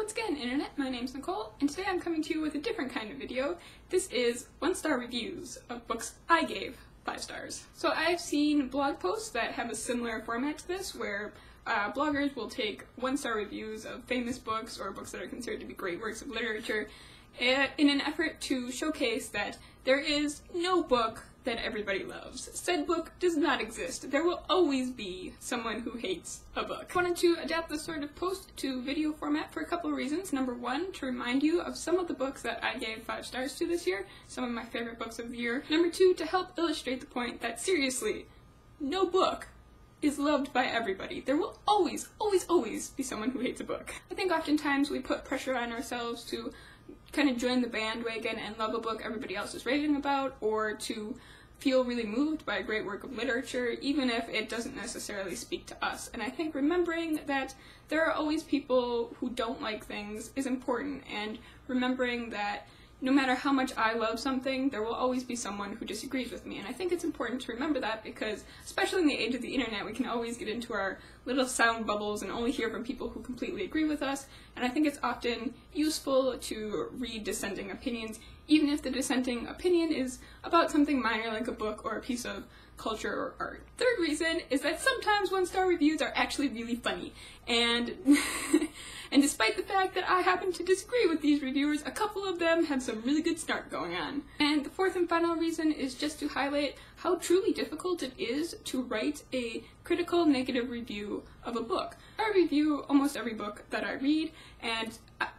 once again, Internet, my name's Nicole, and today I'm coming to you with a different kind of video. This is 1-star reviews of books I gave 5 stars. So I've seen blog posts that have a similar format to this, where bloggers will take 1-star reviews of famous books or books that are considered to be great works of literature in an effort to showcase that there is no book that everybody loves. Said book does not exist. There will always be someone who hates a book. I wanted to adapt this sort of post to video format for a couple of reasons. Number one, to remind you of some of the books that I gave 5 stars to this year, some of my favorite books of the year. Number two, to help illustrate the point that seriously, no book is loved by everybody. There will always, always, always be someone who hates a book. I think oftentimes we put pressure on ourselves to kind of join the bandwagon and love a book everybody else is raving about, or to feel really moved by a great work of literature, even if it doesn't necessarily speak to us. And I think remembering that there are always people who don't like things is important, and remembering that no matter how much I love something, there will always be someone who disagrees with me. And I think it's important to remember that because, especially in the age of the internet, we can always get into our little sound bubbles and only hear from people who completely agree with us. And I think it's often useful to read dissenting opinions, even if the dissenting opinion is about something minor like a book or a piece of culture or art. Third reason is that sometimes 1-star reviews are actually really funny, and and despite the fact that I happen to disagree with these reviewers, a couple of them have some really good snark going on. And the fourth and final reason is just to highlight how truly difficult it is to write a critical negative review of a book. I review almost every book that I read, and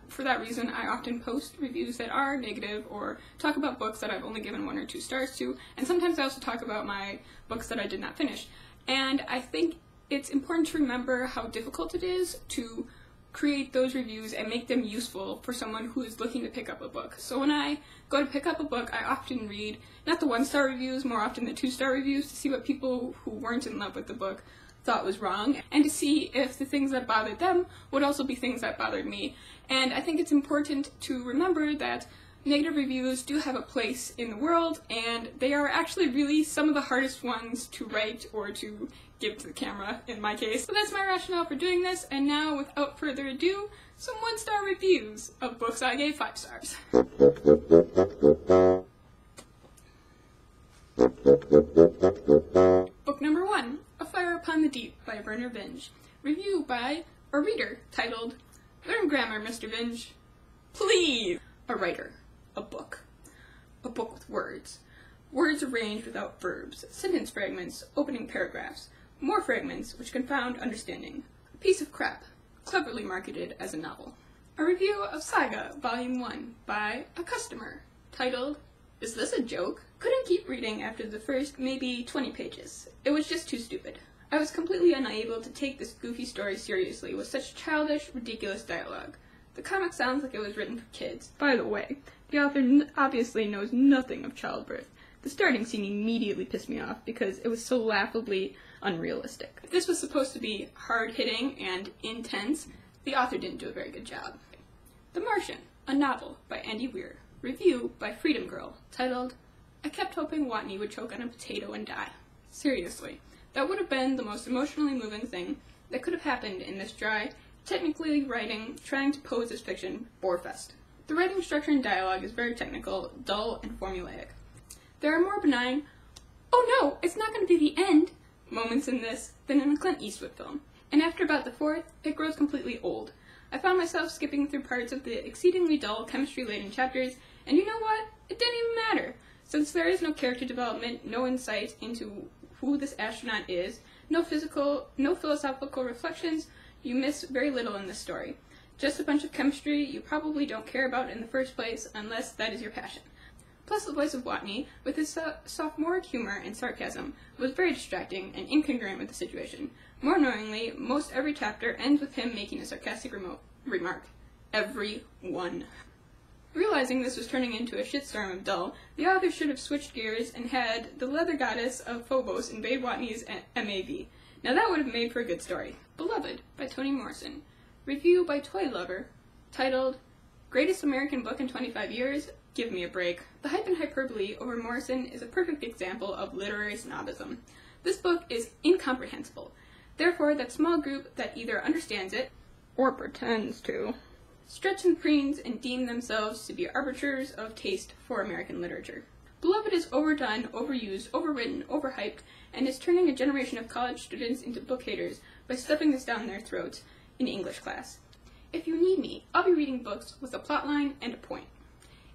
for that reason I often post reviews that are negative or talk about books that I've only given 1 or 2 stars to, and sometimes I also talk about my books that I did not finish. And I think it's important to remember how difficult it is to create those reviews and make them useful for someone who is looking to pick up a book. So when I go to pick up a book, I often read not the 1-star reviews, more often the 2-star reviews, to see what people who weren't in love with the book thought was wrong, and to see if the things that bothered them would also be things that bothered me. And I think it's important to remember that negative reviews do have a place in the world, and they are actually really some of the hardest ones to write or to give to the camera, in my case. So that's my rationale for doing this, and now, without further ado, some 1-star reviews of books I gave 5 stars. Book number 1, A Fire Upon the Deep by Werner Vinge. Review by a reader titled, "Learn grammar, Mr. Vinge. Please!" A writer. A book. A book with words. Words arranged without verbs. Sentence fragments, opening paragraphs. More fragments which confound understanding. A piece of crap, cleverly marketed as a novel. A review of Saga, Volume 1, by a customer, titled, "Is this a joke?" Couldn't keep reading after the first, maybe 20 pages. It was just too stupid. I was completely unable to take this goofy story seriously with such childish, ridiculous dialogue. The comic sounds like it was written for kids. By the way, the author obviously knows nothing of childbirth. The starting scene immediately pissed me off because it was so laughably unrealistic. If this was supposed to be hard-hitting and intense, the author didn't do a very good job. The Martian, a novel by Andy Weir. Review by Freedom Girl, titled, "I kept hoping Watney would choke on a potato and die." Seriously, that would have been the most emotionally moving thing that could have happened in this dry, technically writing, trying to pose as fiction, bore-fest. The writing structure and dialogue is very technical, dull, and formulaic. There are more benign, "oh no, it's not going to be the end," moments in this than in a Clint Eastwood film. And after about the 4th, it grows completely old. I found myself skipping through parts of the exceedingly dull, chemistry-laden chapters, and you know what? It didn't even matter. Since there is no character development, no insight into who this astronaut is, no philosophical reflections, you miss very little in this story. Just a bunch of chemistry you probably don't care about in the first place unless that is your passion. Plus, the voice of Watney, with his sophomoric humor and sarcasm, was very distracting and incongruent with the situation. More annoyingly, most every chapter ends with him making a sarcastic remark. Every one. Realizing this was turning into a shitstorm of dull, the author should have switched gears and had the leather goddess of Phobos invade Watney's MAV. Now that would have made for a good story. Beloved by Toni Morrison. Review by Toy Lover, titled, "Greatest American Book in 25 Years? Give me a break." The hype and hyperbole over Morrison is a perfect example of literary snobism. This book is incomprehensible. Therefore, that small group that either understands it, or pretends to, stretch and preens and deem themselves to be arbiters of taste for American literature. Beloved is overdone, overused, overwritten, overhyped, and is turning a generation of college students into book haters by stuffing this down their throats in English class. If you need me, I'll be reading books with a plotline and a point.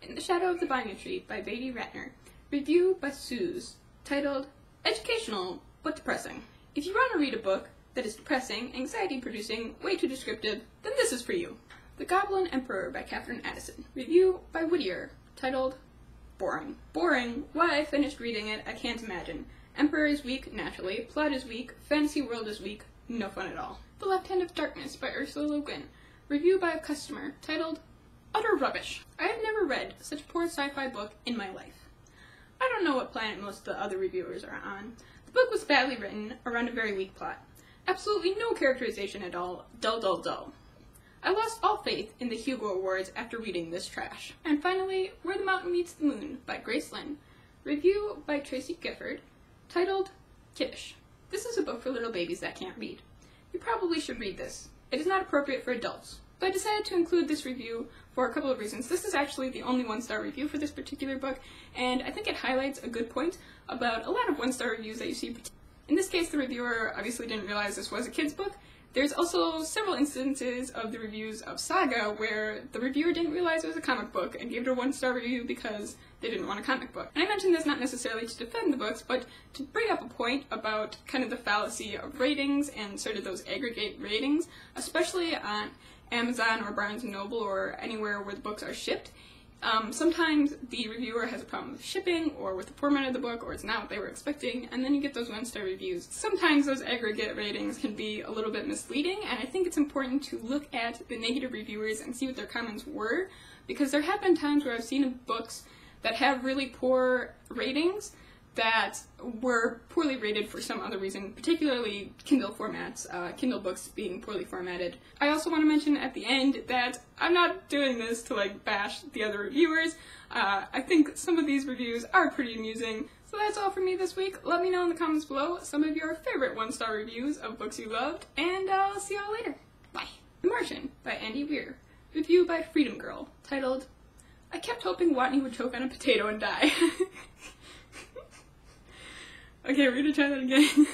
In the Shadow of the Banyan Tree by Beatty Ratner. Review by Suze, titled Educational but Depressing. If you want to read a book that is depressing, anxiety-producing, way too descriptive, then this is for you. The Goblin Emperor by Katherine Addison. Review by Whittier, titled Boring. Boring? Why I finished reading it, I can't imagine. Emperor is weak, naturally. Plot is weak. Fantasy world is weak. No fun at all. The Left Hand of Darkness by Ursula Le Guin. Review by a customer, titled Utter Rubbish. I have never read such a poor sci-fi book in my life. I don't know what planet most of the other reviewers are on. The book was badly written, around a very weak plot. Absolutely no characterization at all. Dull, dull, dull. I lost all faith in the Hugo Awards after reading this trash. And finally, Where the Mountain Meets the Moon by Grace Lynn. Review by Tracy Gifford, titled Kiddish. This is a book for little babies that can't read. You probably should read this. It is not appropriate for adults. But I decided to include this review for a couple of reasons. This is actually the only one-star review for this particular book, and I think it highlights a good point about a lot of one-star reviews that you see. In this case, the reviewer obviously didn't realize this was a kid's book. There's also several instances of the reviews of Saga where the reviewer didn't realize it was a comic book and gave it a one-star review because they didn't want a comic book. And I mention this not necessarily to defend the books, but to bring up a point about kind of the fallacy of ratings and sort of those aggregate ratings, especially on Amazon or Barnes & Noble or anywhere where the books are shipped. Sometimes the reviewer has a problem with shipping or with the format of the book, or it's not what they were expecting, and then you get those one-star reviews. Sometimes those aggregate ratings can be a little bit misleading, and I think it's important to look at the negative reviewers and see what their comments were, because there have been times where I've seen books that have really poor ratings that were poorly rated for some other reason, particularly Kindle formats, Kindle books being poorly formatted. I also want to mention at the end that I'm not doing this to like bash the other reviewers. I think some of these reviews are pretty amusing. So that's all for me this week. Let me know in the comments below some of your favorite one-star reviews of books you loved, and I'll see y'all later. Bye. The Martian by Andy Weir. Review by Freedom Girl, titled I kept hoping Watney would choke on a potato and die. Okay, we're gonna try that again.